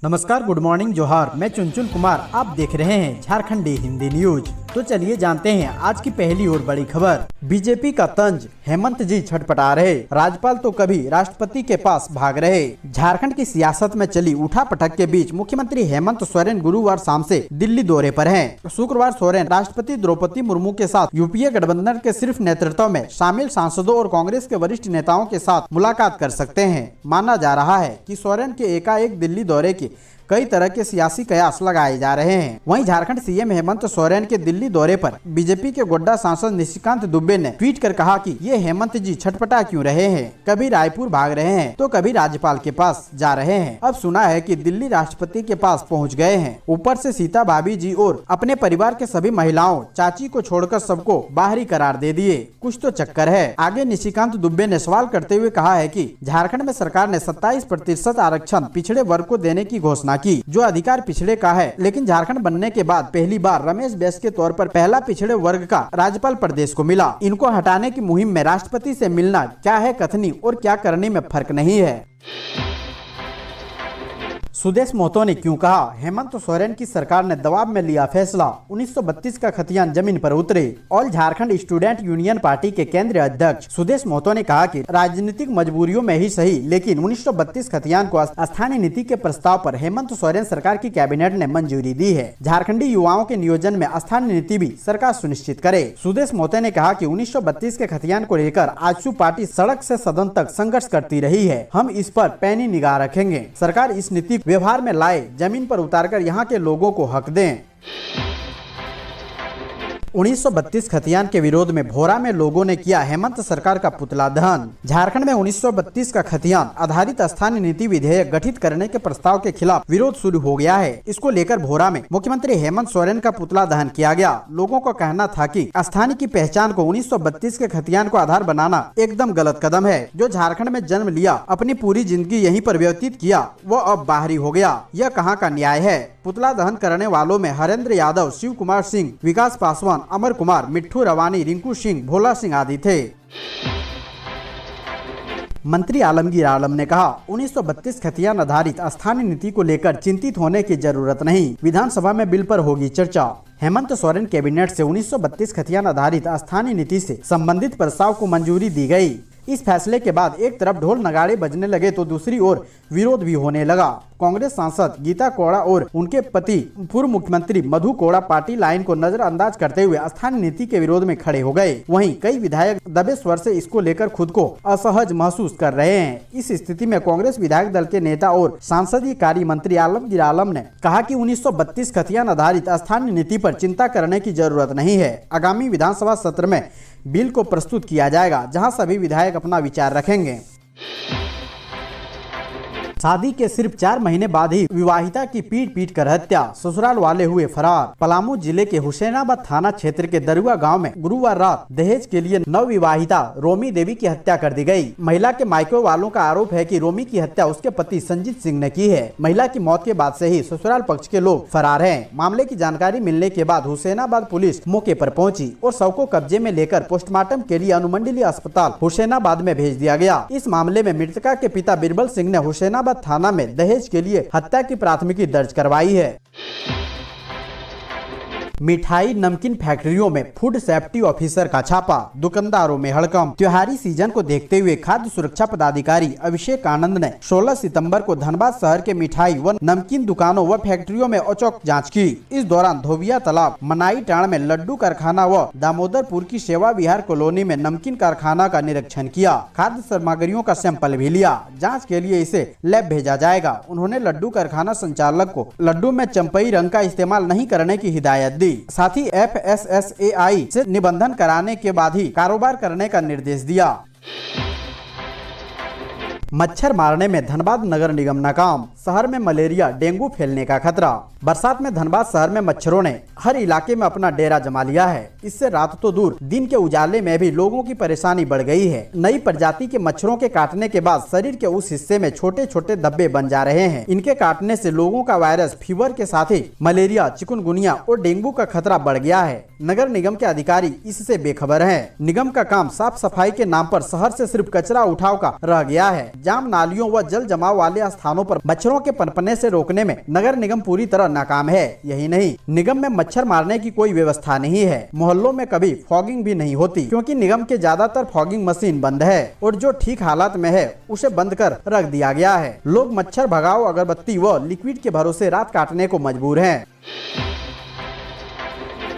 नमस्कार, good morning, जोहार। मैं चुनचुन कुमार, आप देख रहे हैं झारखंडी हिंदी न्यूज। तो चलिए जानते हैं आज की पहली और बड़ी खबर। बीजेपी का तंज, हेमंत जी छटपटा रहे, राज्यपाल तो कभी राष्ट्रपति के पास भाग रहे। झारखंड की सियासत में चली उठापटक के बीच मुख्यमंत्री हेमंत सोरेन गुरुवार शाम से दिल्ली दौरे पर हैं। शुक्रवार सोरेन राष्ट्रपति द्रौपदी मुर्मू के साथ यूपीए गठबंधन के सिर्फ नेतृत्व में शामिल सांसदों और कांग्रेस के वरिष्ठ नेताओं के साथ मुलाकात कर सकते हैं। माना जा रहा है कि सोरेन के एकाएक दिल्ली दौरे की कई तरह के सियासी कयास लगाए जा रहे हैं। वहीं झारखंड सीएम हेमंत सोरेन के दिल्ली दौरे पर बीजेपी के गोड्डा सांसद निशिकांत दुबे ने ट्वीट कर कहा कि ये हेमंत जी छटपटा क्यों रहे हैं, कभी रायपुर भाग रहे हैं तो कभी राज्यपाल के पास जा रहे हैं। अब सुना है कि दिल्ली राष्ट्रपति के पास पहुंच गए हैं। ऊपर से सीता भाभी जी और अपने परिवार के सभी महिलाओं, चाची को छोड़कर सबको बाहरी करार दे दिए। कुछ तो चक्कर है। आगे निशिकांत दुबे ने सवाल करते हुए कहा है कि झारखंड में सरकार ने 27% आरक्षण पिछड़े वर्ग को देने की घोषणा की, जो अधिकार पिछड़े का है, लेकिन झारखंड बनने के बाद पहली बार रमेश बैस के तौर पर पहला पिछड़े वर्ग का राज्यपाल प्रदेश को मिला। इनको हटाने की मुहिम में राष्ट्रपति से मिलना क्या है कथनी और क्या करने में फर्क नहीं है। सुदेश महतो ने क्यों कहा, हेमंत सोरेन की सरकार ने दबाव में लिया फैसला, 1932 का खतियान जमीन पर उतरे। All Jharkhand student union party के केंद्रीय अध्यक्ष सुदेश महतो ने कहा कि राजनीतिक मजबूरियों में ही सही, लेकिन 1932 खतियान को स्थानीय नीति के प्रस्ताव पर हेमंत सोरेन सरकार की कैबिनेट ने मंजूरी दी है। झारखंडी युवाओं के नियोजन में स्थानीय नीति भी सरकार सुनिश्चित करे। सुदेश महतो ने कहा कि 1932 के खतियान को लेकर आजसू पार्टी सड़क से सदन तक संघर्ष करती रही है। हम इस पर पैनी निगाह रखेंगे। सरकार इस नीति व्यवहार में लाए, जमीन पर उतारकर यहाँ के लोगों को हक दें। 1932 खतियान के विरोध में भोरा में लोगों ने किया हेमंत सरकार का पुतला दहन। झारखंड में 1932 का खतियान आधारित स्थानीय नीति विधेयक गठित करने के प्रस्ताव के खिलाफ विरोध शुरू हो गया है। इसको लेकर भोरा में मुख्यमंत्री हेमंत सोरेन का पुतला दहन किया गया। लोगों का कहना था कि स्थानीय की पहचान को 1932 के खतियान को आधार बनाना एकदम गलत कदम है। जो झारखंड में जन्म लिया, अपनी पूरी जिंदगी यहीं पर व्यतीत किया, वो अब बाहरी हो गया। यह कहाँ का न्याय है। पुतला दहन करने वालों में हरेंद्र यादव, शिव कुमार सिंह, विकास पासवान, अमर कुमार, मिट्ठू रवानी, रिंकू सिंह, भोला सिंह आदि थे। मंत्री आलमगीर आलम ने कहा, 1932 खतियान आधारित स्थानीय नीति को लेकर चिंतित होने की जरूरत नहीं। विधानसभा में बिल पर होगी चर्चा। हेमंत सोरेन कैबिनेट से 1932 खतियान आधारित स्थानीय नीति से संबंधित प्रस्ताव को मंजूरी दी गई। इस फैसले के बाद एक तरफ ढोल नगाड़े बजने लगे तो दूसरी ओर विरोध भी होने लगा। कांग्रेस सांसद गीता कोड़ा और उनके पति पूर्व मुख्यमंत्री मधु कोड़ा पार्टी लाइन को नजरअंदाज करते हुए स्थानीय नीति के विरोध में खड़े हो गए। वहीं कई विधायक दबे स्वर से इसको लेकर खुद को असहज महसूस कर रहे हैं। इस स्थिति में कांग्रेस विधायक दल के नेता और संसदीय कार्य मंत्री आलमगीर आलम ने कहा कि 1932 खतियान आधारित स्थानीय नीति पर चिंता करने की जरूरत नहीं है। आगामी विधानसभा सत्र में बिल को प्रस्तुत किया जाएगा, जहां सभी विधायक अपना विचार रखेंगे। शादी के सिर्फ 4 महीने बाद ही विवाहिता की पीट कर हत्या, ससुराल वाले हुए फरार। पलामू जिले के हुसैनाबाद थाना क्षेत्र के दरुआ गांव में गुरुवार रात दहेज के लिए नवविवाहिता रोमी देवी की हत्या कर दी गई। महिला के मायके वालों का आरोप है कि रोमी की हत्या उसके पति संजीत सिंह ने की है। महिला की मौत के बाद से ही ससुराल पक्ष के लोग फरार हैं। मामले की जानकारी मिलने के बाद हुसैनाबाद पुलिस मौके पर पहुंची और शव को कब्जे में लेकर पोस्टमार्टम के लिए अनुमंडलीय अस्पताल हुसैनाबाद में भेज दिया गया। इस मामले में मृतका के पिता बिरबल सिंह ने हुसैनाबाद थाना में दहेज के लिए हत्या की प्राथमिकी दर्ज करवाई है। मिठाई नमकीन फैक्ट्रियों में फूड सेफ्टी ऑफिसर का छापा, दुकानदारों में हड़कंप। त्योहारी सीजन को देखते हुए खाद्य सुरक्षा पदाधिकारी अभिषेक आनंद ने 16 सितंबर को धनबाद शहर के मिठाई व नमकीन दुकानों व फैक्ट्रियों में औचक जांच की। इस दौरान धोबिया तालाब, मनाई टाण में लड्डू कारखाना व दामोदरपुर की सेवा विहार कॉलोनी में नमकीन कारखाना का निरीक्षण किया। खाद्य सामग्रियों का सैंपल भी लिया। जाँच के लिए इसे लैब भेजा जाएगा। उन्होंने लड्डू कारखाना संचालक को लड्डू में चंपई रंग का इस्तेमाल नहीं करने की हिदायत दी। साथ ही FSSAI से निबंधन कराने के बाद ही कारोबार करने का निर्देश दिया। मच्छर मारने में धनबाद नगर निगम नाकाम, शहर में मलेरिया डेंगू फैलने का खतरा। बरसात में धनबाद शहर में मच्छरों ने हर इलाके में अपना डेरा जमा लिया है। इससे रात तो दूर, दिन के उजाले में भी लोगों की परेशानी बढ़ गई है। नई प्रजाति के मच्छरों के काटने के बाद शरीर के उस हिस्से में छोटे छोटे धब्बे बन जा रहे हैं। इनके काटने से लोगों का वायरस फीवर के साथ ही मलेरिया, चिकुनगुनिया और डेंगू का खतरा बढ़ गया है। नगर निगम के अधिकारी इससे बेखबर हैं। निगम का काम साफ सफाई के नाम पर शहर से सिर्फ कचरा उठाव का रह गया है। जाम नालियों व जल जमाव वाले स्थानों पर मच्छरों के पनपने से रोकने में नगर निगम पूरी तरह नाकाम है। यही नहीं, निगम में मच्छर मारने की कोई व्यवस्था नहीं है। मोहल्लों में कभी फॉगिंग भी नहीं होती क्योंकि निगम के ज्यादातर फॉगिंग मशीन बंद है और जो ठीक हालात में है उसे बंद कर रख दिया गया है। लोग मच्छर भगाओ अगरबत्ती व लिक्विड के भरोसे रात काटने को मजबूर हैं।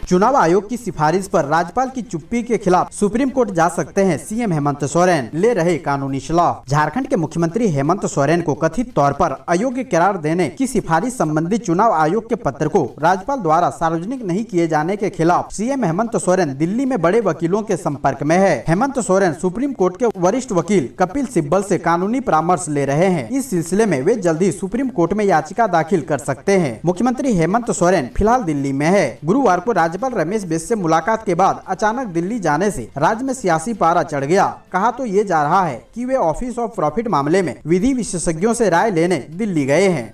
चुनाव आयोग की सिफारिश पर राज्यपाल की चुप्पी के खिलाफ सुप्रीम कोर्ट जा सकते हैं सीएम हेमंत सोरेन, ले रहे कानूनी सलाह। झारखंड के मुख्यमंत्री हेमंत सोरेन को कथित तौर पर अयोग्य करार देने की सिफारिश संबंधी चुनाव आयोग के पत्र को राज्यपाल द्वारा सार्वजनिक नहीं किए जाने के खिलाफ सीएम हेमंत सोरेन दिल्ली में बड़े वकीलों के संपर्क में है। हेमंत सोरेन सुप्रीम कोर्ट के वरिष्ठ वकील कपिल सिब्बल से कानूनी परामर्श ले रहे हैं। इस सिलसिले में वे जल्द ही सुप्रीम कोर्ट में याचिका दाखिल कर सकते हैं। मुख्यमंत्री हेमंत सोरेन फिलहाल दिल्ली में है। गुरुवार को राज्यपाल रमेश बैस से मुलाकात के बाद अचानक दिल्ली जाने से राज्य में सियासी पारा चढ़ गया। कहा तो ये जा रहा है कि वे ऑफिस ऑफ प्रॉफिट मामले में विधि विशेषज्ञों से राय लेने दिल्ली गए हैं।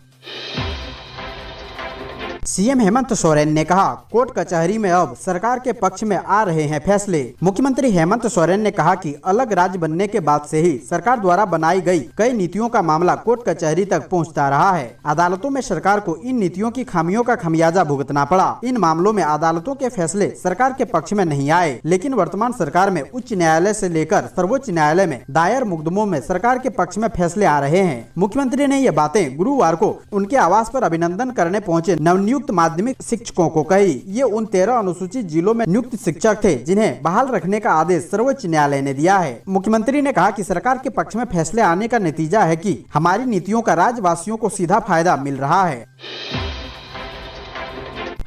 सीएम हेमंत सोरेन ने कहा, कोर्ट कचहरी में अब सरकार के पक्ष में आ रहे हैं फैसले। मुख्यमंत्री हेमंत सोरेन ने कहा कि अलग राज्य बनने के बाद से ही सरकार द्वारा बनाई गई कई नीतियों का मामला कोर्ट कचहरी तक पहुंचता रहा है। अदालतों में सरकार को इन नीतियों की खामियों का खमियाजा भुगतना पड़ा। इन मामलों में अदालतों के फैसले सरकार के पक्ष में नहीं आए, लेकिन वर्तमान सरकार में उच्च न्यायालय से लेकर सर्वोच्च न्यायालय में दायर मुकदमों में सरकार के पक्ष में फैसले आ रहे हैं। मुख्यमंत्री ने ये बातें गुरुवार को उनके आवास पर अभिनंदन करने पहुंचे नवनियुक्त माध्यमिक शिक्षकों को कही। ये उन 13 अनुसूचित जिलों में नियुक्त शिक्षक थे जिन्हें बहाल रखने का आदेश सर्वोच्च न्यायालय ने दिया है। मुख्यमंत्री ने कहा कि सरकार के पक्ष में फैसले आने का नतीजा है कि हमारी नीतियों का राज्यवासियों को सीधा फायदा मिल रहा है।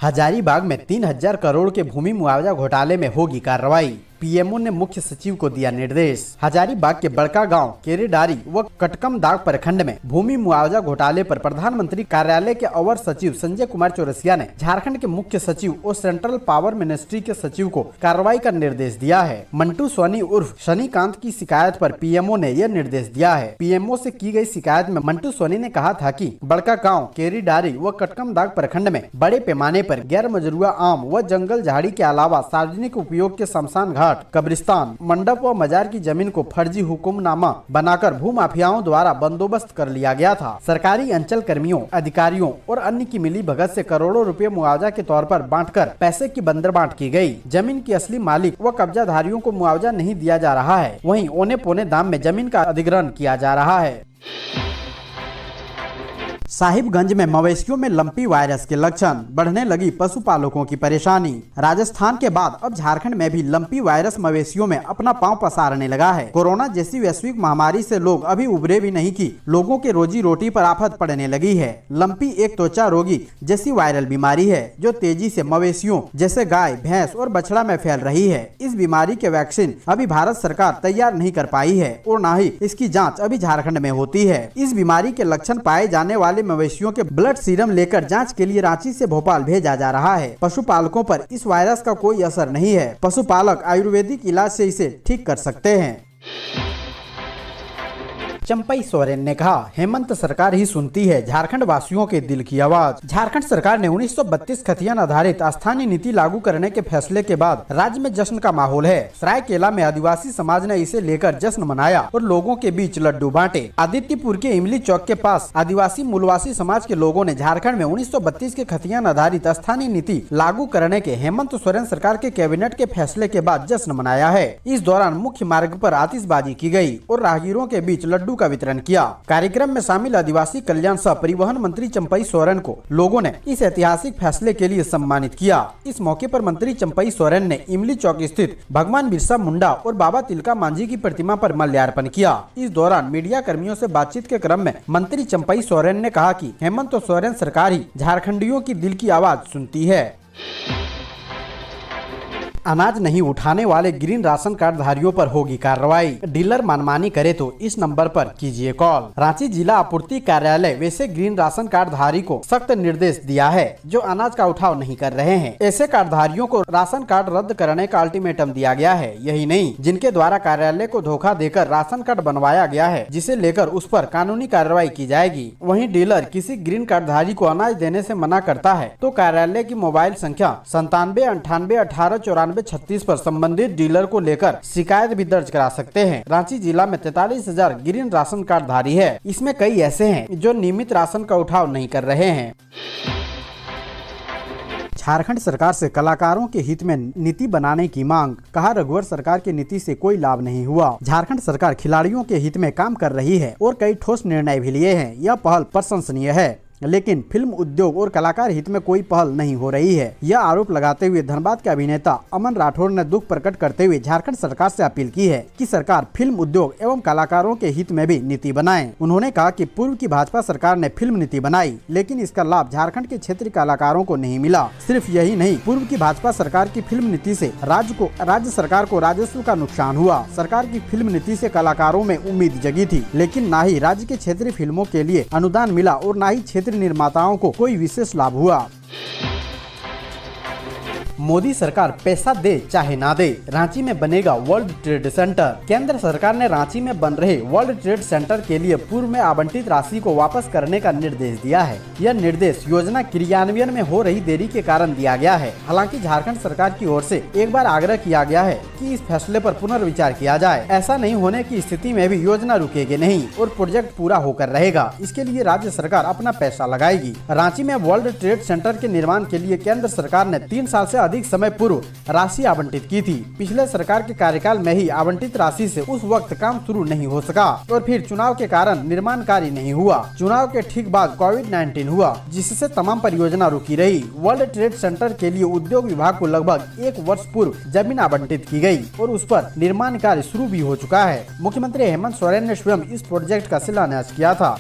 हजारीबाग में 3000 करोड़ के भूमि मुआवजा घोटाले में होगी कार्रवाई। पीएमओ ने मुख्य सचिव को दिया निर्देश। हजारीबाग के बड़का गांव, केरेडारी व कटकमदाग प्रखंड में भूमि मुआवजा घोटाले पर प्रधानमंत्री कार्यालय के अवर सचिव संजय कुमार चौरसिया ने झारखंड के मुख्य सचिव और सेंट्रल पावर मिनिस्ट्री के सचिव को कार्रवाई का निर्देश दिया है। मंटू सोनी उर्फ शनिकांत की शिकायत पर पीएमओ ने यह निर्देश दिया है। पीएमओ से की गई शिकायत में मंटू सोनी ने कहा था कि बड़का गाँव, केरेडारी व कटकमदाग प्रखंड में बड़े पैमाने पर गैर मजरूआ आम व जंगल झाड़ी के अलावा सार्वजनिक उपयोग के शमशान घाट, कब्रिस्तान, मंडप व मजार की जमीन को फर्जी हुक्मनामा बनाकर भूमाफियाओं द्वारा बंदोबस्त कर लिया गया था। सरकारी अंचल कर्मियों, अधिकारियों और अन्य की मिली भगत से करोड़ों रुपए मुआवजा के तौर पर बांटकर पैसे की बंदरबांट की गई। जमीन के असली मालिक व कब्जाधारियों को मुआवजा नहीं दिया जा रहा है, वहीं औने पौने दाम में जमीन का अधिग्रहण किया जा रहा है। साहिबगंज में मवेशियों में लंपी वायरस के लक्षण, बढ़ने लगी पशुपालकों की परेशानी। राजस्थान के बाद अब झारखंड में भी लंपी वायरस मवेशियों में अपना पांव पसारने लगा है। कोरोना जैसी वैश्विक महामारी से लोग अभी उबरे भी नहीं कि लोगों के रोजी रोटी पर आफत पड़ने लगी है। लंपी एक त्वचा रोगी जैसी वायरल बीमारी है जो तेजी से मवेशियों जैसे गाय, भैंस और बछड़ा में फैल रही है। इस बीमारी के वैक्सीन अभी भारत सरकार तैयार नहीं कर पाई है और न ही इसकी जाँच अभी झारखंड में होती है। इस बीमारी के लक्षण पाए जाने वाले मवेशियों के ब्लड सीरम लेकर जांच के लिए रांची से भोपाल भेजा जा रहा है। पशुपालकों पर इस वायरस का कोई असर नहीं है। पशुपालक आयुर्वेदिक इलाज से इसे ठीक कर सकते हैं। चंपई सोरेन ने कहा, हेमंत सरकार ही सुनती है झारखंड वासियों के दिल की आवाज। झारखंड सरकार ने 1932 खतियान आधारित स्थानीय नीति लागू करने के फैसले के बाद राज्य में जश्न का माहौल है। सरायकेला में आदिवासी समाज ने इसे लेकर जश्न मनाया और लोगों के बीच लड्डू बांटे। आदित्यपुर के इमली चौक के पास आदिवासी मूलवासी समाज के लोगों ने झारखंड में 1932 के खतियान आधारित स्थानीय नीति लागू करने के हेमंत सोरेन सरकार के कैबिनेट के फैसले के बाद जश्न मनाया है। इस दौरान मुख्य मार्ग पर आतिशबाजी की गई और राहगीरों के बीच लड्डू का वितरण किया। कार्यक्रम में शामिल आदिवासी कल्याण सह परिवहन मंत्री चंपई सोरेन को लोगों ने इस ऐतिहासिक फैसले के लिए सम्मानित किया। इस मौके पर मंत्री चंपई सोरेन ने इमली चौक स्थित भगवान बिरसा मुंडा और बाबा तिलका मांझी की प्रतिमा पर माल्यार्पण किया। इस दौरान मीडिया कर्मियों से बातचीत के क्रम में मंत्री चंपई सोरेन ने कहा कि हेमंत सोरेन सरकार ही झारखंडियों की दिल की आवाज सुनती है। अनाज नहीं उठाने वाले ग्रीन राशन कार्ड धारियों पर होगी कार्रवाई। डीलर मनमानी करे तो इस नंबर पर कीजिए कॉल। रांची जिला आपूर्ति कार्यालय वैसे ग्रीन राशन कार्ड धारी को सख्त निर्देश दिया है जो अनाज का उठाव नहीं कर रहे हैं। ऐसे कार्ड धारियों को राशन कार्ड रद्द करने का अल्टीमेटम दिया गया है। यही नहीं, जिनके द्वारा कार्यालय को धोखा देकर राशन कार्ड बनवाया गया है, जिसे लेकर उस पर कानूनी कार्रवाई की जाएगी। वहीं डीलर किसी ग्रीन कार्ड धारी को अनाज देने से मना करता है तो कार्यालय की मोबाइल संख्या 97 98 18 94 9236 पर संबंधित डीलर को लेकर शिकायत भी दर्ज करा सकते हैं। रांची जिला में 43,000 ग्रीन राशन कार्ड धारी है। इसमें कई ऐसे हैं जो नियमित राशन का उठाव नहीं कर रहे हैं। झारखंड सरकार से कलाकारों के हित में नीति बनाने की मांग। कहा, रघुवर सरकार की नीति से कोई लाभ नहीं हुआ। झारखंड सरकार खिलाड़ियों के हित में काम कर रही है और कई ठोस निर्णय भी लिए हैं। यह पहल प्रशंसनीय है, लेकिन फिल्म उद्योग और कलाकार हित में कोई पहल नहीं हो रही है। यह आरोप लगाते हुए धनबाद के अभिनेता अमन राठौर ने दुख प्रकट करते हुए झारखंड सरकार से अपील की है कि सरकार फिल्म उद्योग एवं कलाकारों के हित में भी नीति बनाए। उन्होंने कहा कि पूर्व की भाजपा सरकार ने फिल्म नीति बनाई, लेकिन इसका लाभ झारखंड के क्षेत्रीय कलाकारों को नहीं मिला। सिर्फ यही नहीं, पूर्व की भाजपा सरकार की फिल्म नीति से राज्य सरकार को राजस्व का नुकसान हुआ। सरकार की फिल्म नीति से कलाकारों में उम्मीद जगी थी, लेकिन न ही राज्य के क्षेत्रीय फिल्मों के लिए अनुदान मिला और न ही क्षेत्रीय निर्माताओं को कोई विशेष लाभ हुआ। मोदी सरकार पैसा दे चाहे ना दे, रांची में बनेगा वर्ल्ड ट्रेड सेंटर। केंद्र सरकार ने रांची में बन रहे वर्ल्ड ट्रेड सेंटर के लिए पूर्व में आवंटित राशि को वापस करने का निर्देश दिया है। यह निर्देश योजना क्रियान्वयन में हो रही देरी के कारण दिया गया है। हालांकि झारखंड सरकार की ओर से एक बार आग्रह किया गया है कि इस फैसले पर पुनर्विचार किया जाए। ऐसा नहीं होने की स्थिति में भी योजना रुकेगी नहीं और प्रोजेक्ट पूरा होकर रहेगा। इसके लिए राज्य सरकार अपना पैसा लगाएगी। रांची में वर्ल्ड ट्रेड सेंटर के निर्माण के लिए केंद्र सरकार ने 3 साल से अधिक समय पूर्व राशि आवंटित की थी। पिछले सरकार के कार्यकाल में ही आवंटित राशि से उस वक्त काम शुरू नहीं हो सका और फिर चुनाव के कारण निर्माण कार्य नहीं हुआ। चुनाव के ठीक बाद कोविड-19 हुआ, जिससे तमाम परियोजना रुकी रही। वर्ल्ड ट्रेड सेंटर के लिए उद्योग विभाग को लगभग 1 वर्ष पूर्व जमीन आवंटित की गई और उस पर निर्माण कार्य शुरू भी हो चुका है। मुख्यमंत्री हेमंत सोरेन ने स्वयं इस प्रोजेक्ट का शिलान्यास किया था।